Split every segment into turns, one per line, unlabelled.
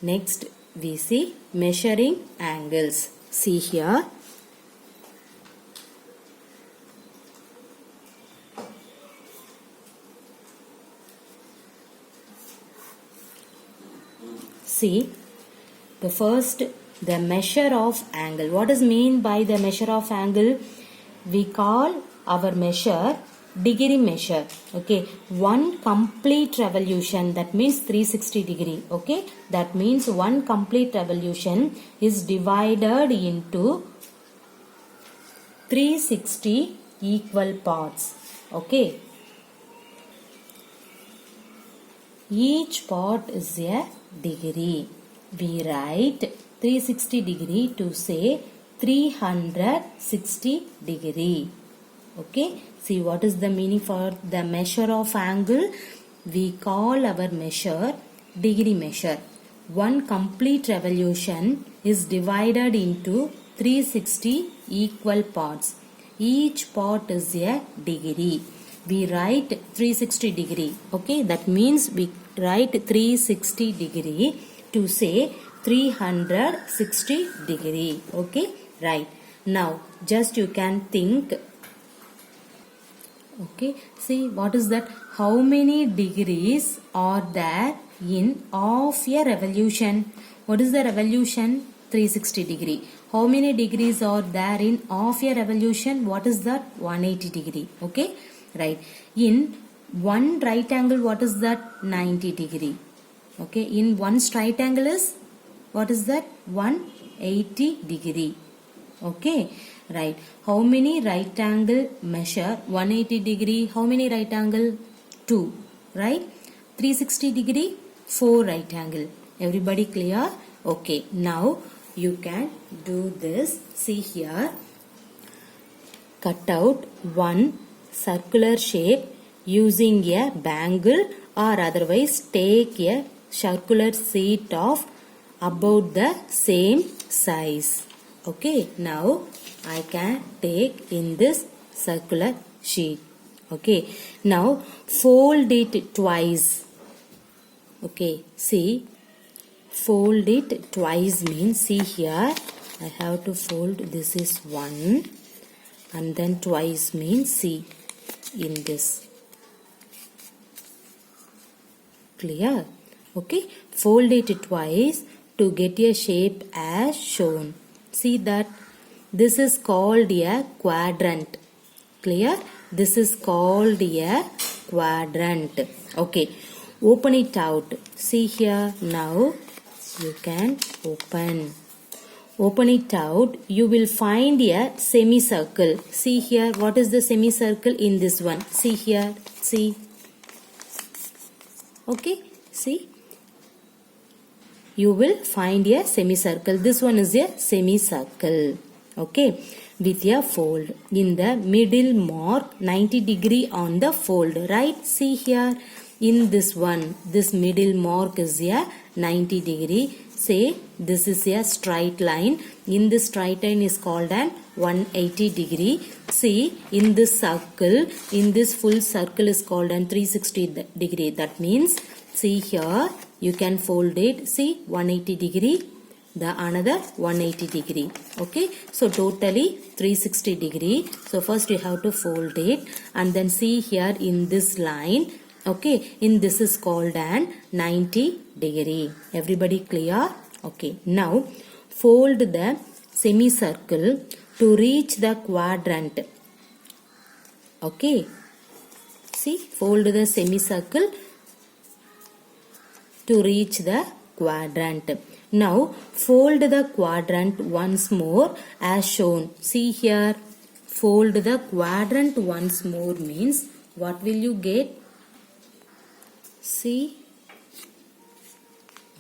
Next we see measuring angles. See here. See, the first, the measure of angle. What is mean by the measure of angle? We call our measure degree measure. Okay, one complete revolution, that means 360 degree. Okay, that means one complete revolution is divided into 360 equal parts. Okay, each part is a degree. We write 360 degree to say 360 degree. Okay, see what is the meaning for the measure of angle? We call our measure degree measure. One complete revolution is divided into 360 equal parts. Each part is a degree. We write 360 degree. Okay, that means we write 360 degree to say 360 degree. Okay, right. Now just you can think. Okay, see what is that? How many degrees are there in half a revolution? What is the revolution? 360 degree. How many degrees are there in half a revolution? What is that? 180 degree. Okay, right. In one right angle, what is that? 90 degree. Okay, in one straight angle is, what is that? 180 degree. Okay, right. How many right angle measure 180 degree? How many right angle? 2. Right? 360 degree? 4 right angle. Everybody clear? Okay, now you can do this. See here. Cut out one circular shape using a bangle, or otherwise take a circular sheet of about the same size. Okay, now I can take in this circular sheet. Okay, now fold it twice. Okay, see, fold it twice means, see here, I have to fold, this is one, and then twice means, see, in this. Clear? Okay, fold it twice to get a shape as shown. See that this is called a quadrant. Clear? This is called a quadrant. Okay, open it out. See here, now you can open it out. You will find a semicircle. See here, what is the semicircle in this one? See here, see. Okay, see, you will find a semicircle. This one is a semicircle. Okay, with a fold. In the middle mark 90 degree on the fold. Right? See here, in this one, this middle mark is a 90 degree. Say this is a straight line. In this straight line is called an 180 degree. See, in this circle, in this full circle is called an 360 degree. That means, see here, you can fold it. See, 180 degree, the another 180 degree. Okay, so totally 360 degree. So first you have to fold it, and then see here in this line. Okay, in this is called an 90 degree. Everybody clear? Okay, now fold the semicircle to reach the quadrant. Okay, see, fold the semicircle to reach the quadrant. Now fold the quadrant once more as shown. See here, fold the quadrant once more means, what will you get? See,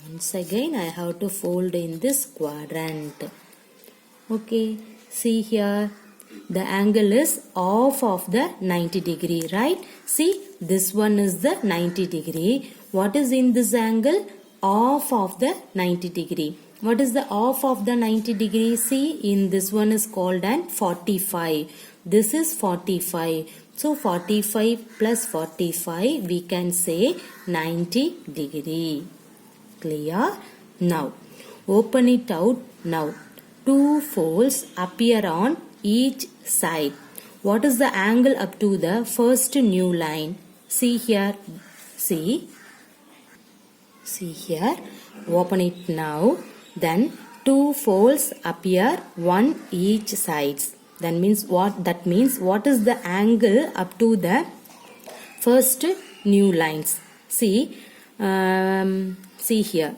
once again I have to fold in this quadrant. Okay, see here, the angle is half of the 90 degree, right? See, this one is the 90 degree. What is in this angle? Half of the 90 degree. What is the half of the 90 degree? See, in this one is called an 45. This is 45. So 45 plus 45, we can say 90 degree. Clear? now. Open it out now. 2 folds appear on each side. What is the angle up to the first new line? See here. See here. Open it now. Then 2 folds appear one each sides. That means what? What is the angle up to the first new lines? See here.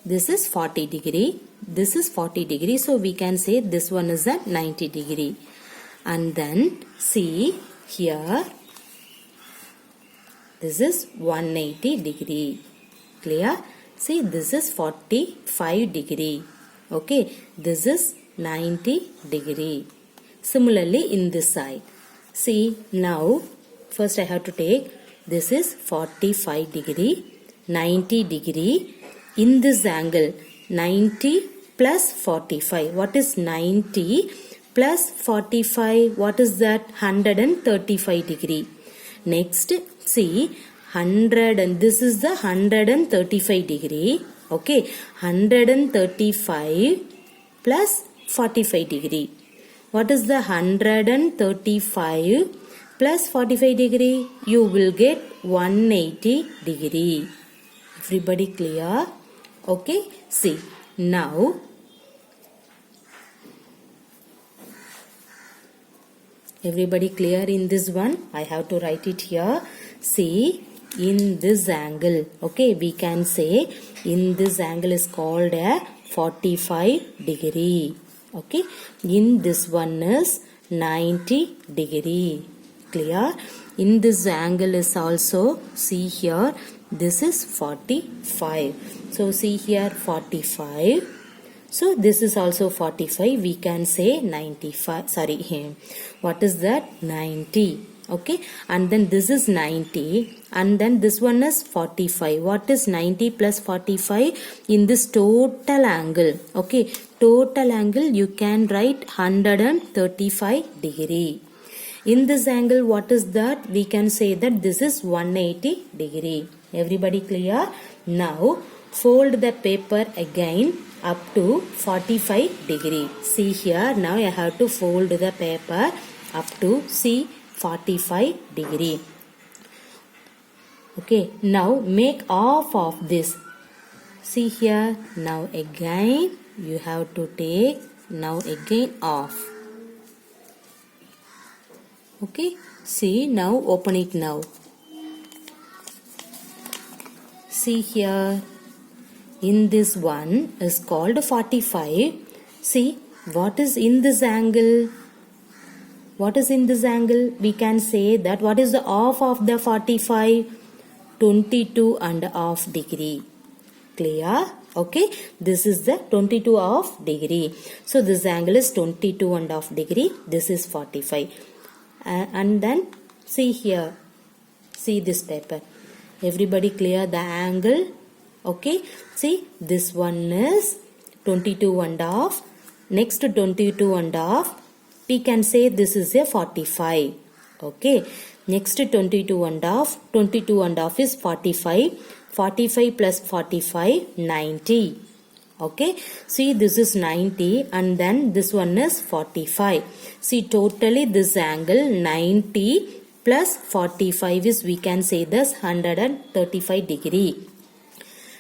This is 40 degree. This is 40 degree. So we can say this one is a 90 degree. And then see here. This is 180 degree. Clear? See, this is 45 degree. Okay. This is 90 degree. Similarly in this side. See, now first I have to take this is 45 degree, 90 degree. In this angle 90 plus 45. What is 90 plus 45? What is that? 135 degree. Next see 100 and this is the 135 degree. Okay. 135 plus 45 degree. What is the 135 plus 45 degree? You will get 180 degree. Everybody clear? Okay. See. Now everybody clear in this one? I have to write it here. See, in this angle. Okay. We can say in this angle is called a 45 degree. Okay. In this one is 90 degree. Clear? In this angle is also, see here, this is 45. So see here 45. So this is also 45. We can say 95. Sorry. What is that? 90. Okay. And then this is 90. And then this one is 45. What is 90 plus 45? In this total angle. Okay. Total angle you can write 135 degree. In this angle, what is that? We can say that this is 180 degree. Everybody clear? Now fold the paper again up to 45 degree. See here. Now I have to fold the paper up to 45 degree. Okay. Now make half of this. See here. Now again you have to take now again half. Okay. See, now open it now. See here. In this one is called 45. See, what is in this angle? What is in this angle? We can say that what is the half of the 45? 22.5 degree. Clear? Okay. This is the 22.5 degree. So this angle is 22.5 degree. This is 45. And then see here. See this paper. Everybody clear the angle? Okay. See, this one is 22.5. Next to 22.5. We can say this is a 45. Okay. Next to 22.5. 22.5 is 45. 45 plus 45, 90. Okay. See, this is 90 and then this one is 45. See, totally this angle 90 plus 45 is, we can say this 135 degree.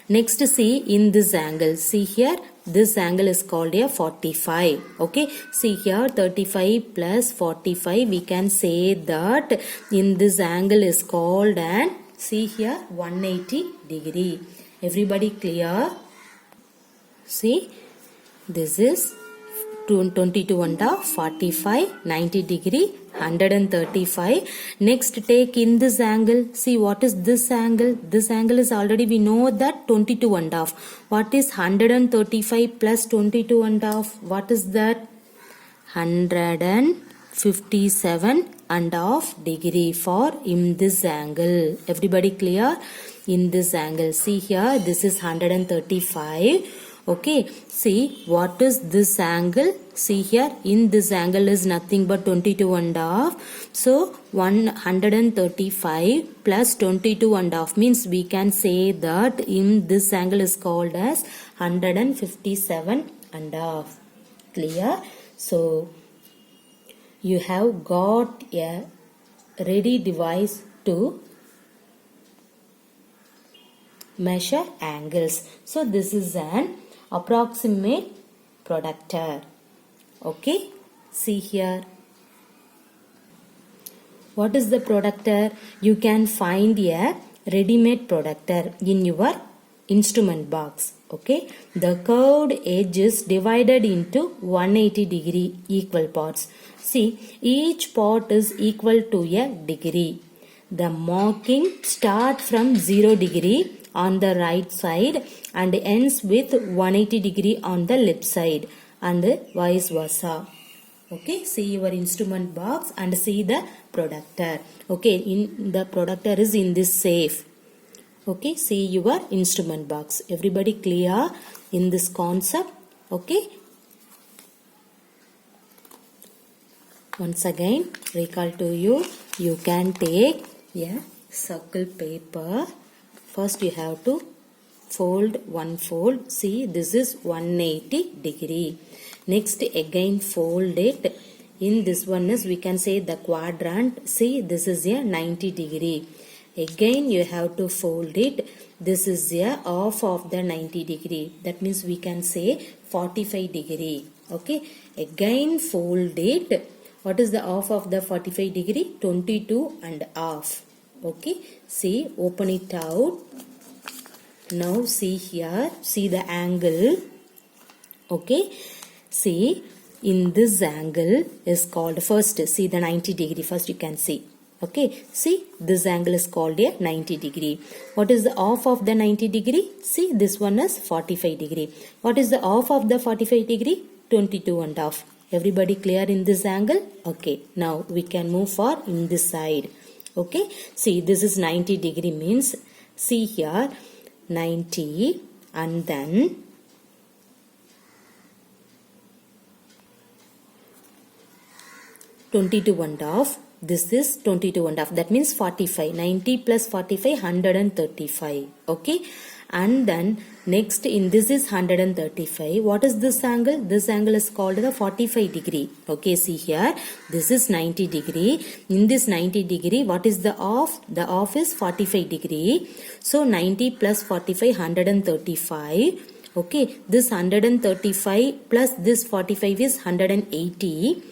Next see in this angle. See here, this angle is called a 45. Okay. See here 35 plus 45, we can say that in this angle is called an, see here 180 degree. Everybody clear? See, this is 22.5, 45, 90 degree, 135. Next take in this angle. See, what is this angle? This angle is already, we know that 22.5. What is 135 plus 22.5? What is that? 157.5 degree for in this angle. Everybody clear? In this angle. See here, this is 135. Okay, see what is this angle? See here, in this angle is nothing but 22 and a half. So 135 plus 22 and a half means we can say that in this angle is called as 157 and a half. Clear? So you have got a ready device to measure angles. So this is an approximate protractor. Okay, see here. What is the protractor? You can find a ready-made protractor in your instrument box. Okay, the curved edge is divided into 180 degree equal parts. See, each part is equal to a degree. The marking starts from 0 degree on the right side and ends with 180 degree on the left side and vice versa. Okay, see your instrument box and see the protractor. Okay, in the protractor is in this safe. Okay, see your instrument box. Everybody clear in this concept? Okay. Once again, recall to you, you can take a circle paper. First you have to fold one fold. See, this is 180 degree. Next again fold it. In this one is we can say the quadrant. See, this is a 90 degree. Again you have to fold it. This is a half of the 90 degree. That means we can say 45 degree. Okay. Again fold it. What is the half of the 45 degree? 22 and half. Okay. See, open it out. Now see here. See the angle. Okay. See, in this angle is called, first see the 90 degree. First you can see. Okay, see, this angle is called a 90 degree. What is the half of the 90 degree? See, this one is 45 degree. What is the half of the 45 degree? 22 and half. Everybody clear in this angle? Okay, now we can move for in this side. Okay, see, this is 90 degree means, see here, 90 and then 22 and half. This is 22 and half. That means 45. 90 plus 45, 135. Okay. And then next in this is 135. What is this angle? This angle is called the 45 degree. Okay. See here. This is 90 degree. In this 90 degree, what is the half? The half is 45 degree. So 90 plus 45, 135. Okay. This 135 plus this 45 is 180.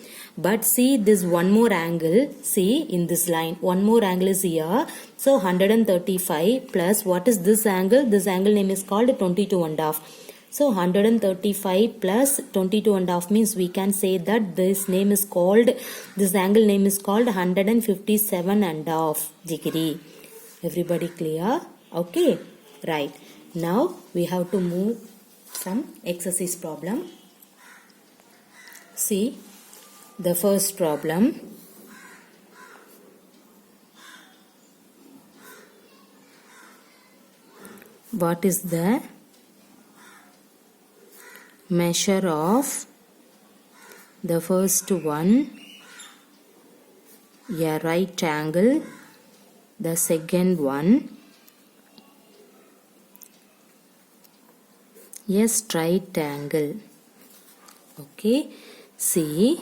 But see this one more angle, see in this line, one more angle is here. So 135 plus what is this angle? This angle name is called 22 and half. So 135 plus 22 and half means we can say that this name is called, this angle name is called 157 and half degree. Everybody clear? Okay, right. Now we have to move some exercise problem. See. The first problem, what is the measure of the first one, a right angle, the second one, a straight angle. Okay, see.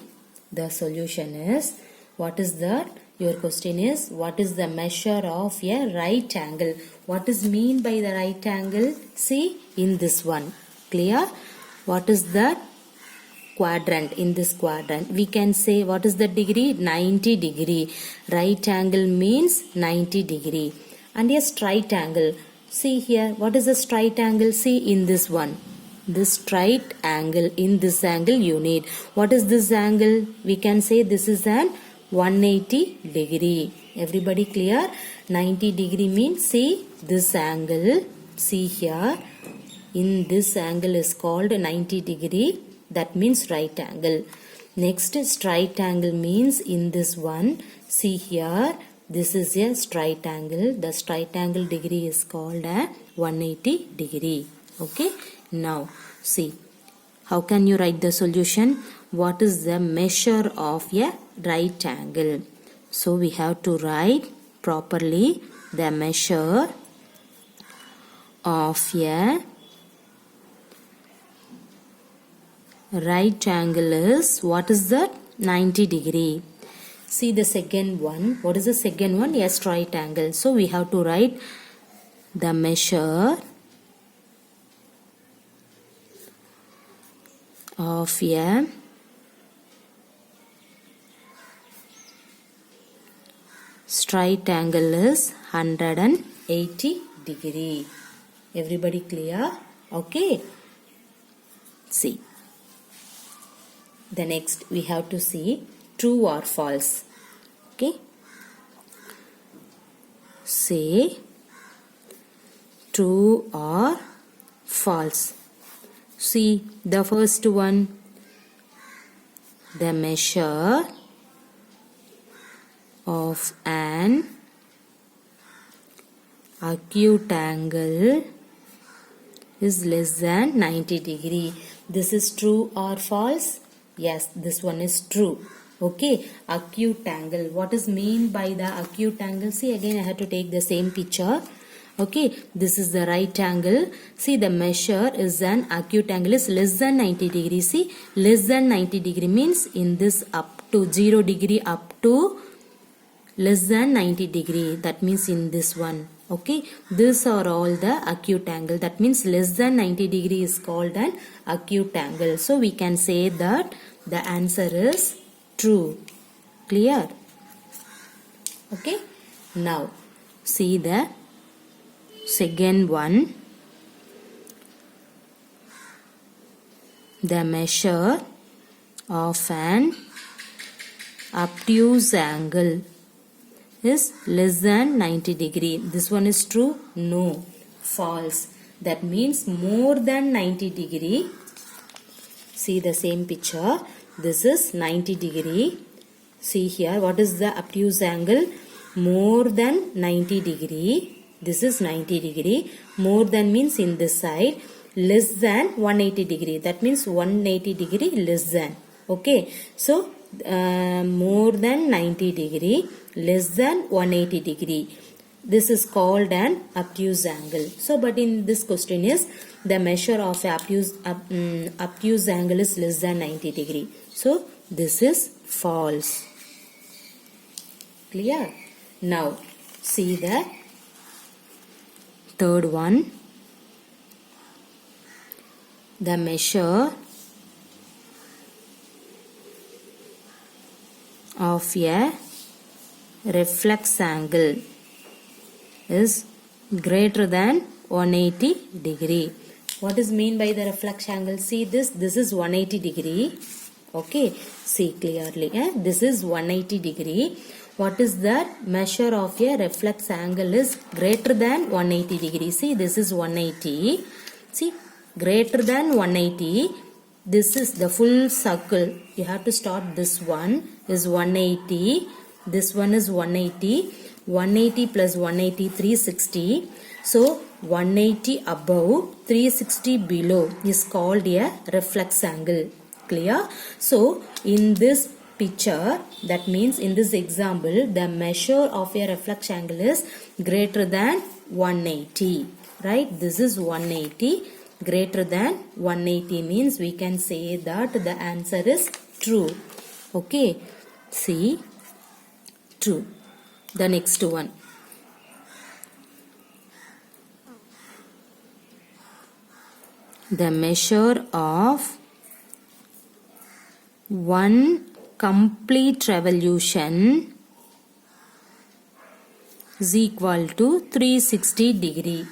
The solution is, what is that? Your question is, what is the measure of a right angle? What is mean by the right angle? See, in this one. Clear? What is that? Quadrant. In this quadrant. We can say, what is the degree? 90 degree. Right angle means 90 degree. And a straight angle. See here, what is a straight angle? See in this one. This straight angle, in this angle you need. What is this angle? We can say this is an 180 degree. Everybody clear? 90 degree means, see this angle. See here. In this angle is called 90 degree. That means right angle. Next straight angle means in this one. See here. This is a straight angle. The straight angle degree is called a 180 degree. Okay. Now, See, how can you write the solution? What is the measure of a right angle? So we have to write properly the measure of a right angle is, what is that? 90 degree. See the second one. What is the second one? Yes, right angle. So we have to write the measure of a straight angle is 180 degree. Everybody clear? Okay. See. The next we have to see true or false. Okay. Say true or false. See the first one. The measure of an acute angle is less than 90 degree. This is true or false? Yes, this one is true. Okay, acute angle. What is mean by the acute angle? See, again I have to take the same picture. Okay, this is the right angle. See, the measure is an acute angle is less than 90 degree. See, less than 90 degree means in this up to 0 degree up to less than 90 degree. That means in this one. Okay, these are all the acute angle. That means less than 90 degree is called an acute angle. So we can say that the answer is true. Clear? Okay. Now see the second one. The measure of an obtuse angle is less than 90 degree. This one is true? No. False. That means more than 90 degree. See the same picture. This is 90 degree. See here, what is the obtuse angle? More than 90 degree. This is 90 degree. More than means in this side. Less than 180 degree. That means 180 degree less than. Okay. So, more than 90 degree. Less than 180 degree. This is called an obtuse angle. So, but in this question is the measure of obtuse angle is less than 90 degree. So, this is false. Clear? Now, see the third one. The measure of a reflex angle is greater than 180 degree. What is mean by the reflex angle? See this is 180 degree. Okay, see clearly. This is 180 degree. What is that? Measure of a reflex angle is greater than 180 degree. See, this is 180. See, greater than 180. This is the full circle. You have to start this one is 180. This one is 180. 180 plus 180, 360. So, 180 above, 360 below is called a reflex angle. Clear? So, in this picture, that means in this example, the measure of a reflex angle is greater than 180. Right? This is 180. Greater than 180 means we can say that the answer is true. Okay. See. True. The next one. The measure of one complete revolution is equal to 360 degree.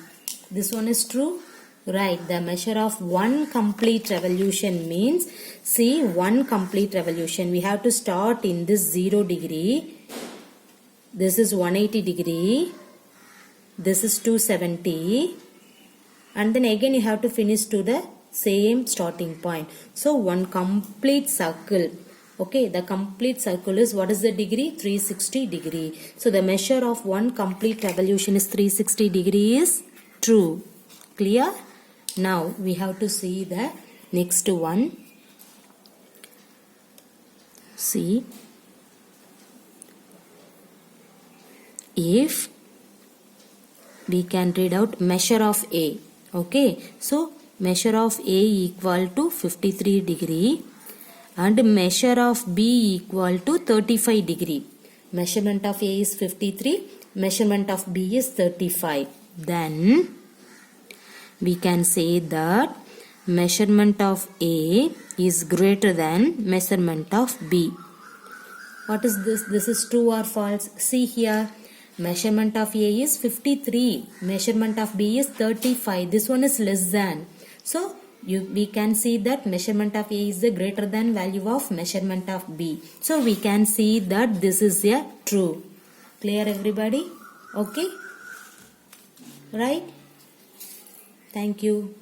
This one is true? Right. The measure of one complete revolution means, see, one complete revolution. We have to start in this 0 degree. This is 180 degree. This is 270. And then again you have to finish to the same starting point. So, one complete circle. Okay, the complete circle is, what is the degree? 360 degree. So, the measure of one complete revolution is 360 degree is true. Clear? Now we have to see the next one. See, if we can read out measure of A. Okay, so measure of A equal to 53 degree and measure of B equal to 35 degree. Measurement of A is 53, measurement of B is 35. Then we can say that measurement of A is greater than measurement of B. What is this? This is true or false? See here. Measurement of A is 53. Measurement of B is 35. This one is less than. So, we can see that measurement of A is the greater than value of measurement of B. So, we can see that this is a true. Clear everybody? Okay? Right? Thank you.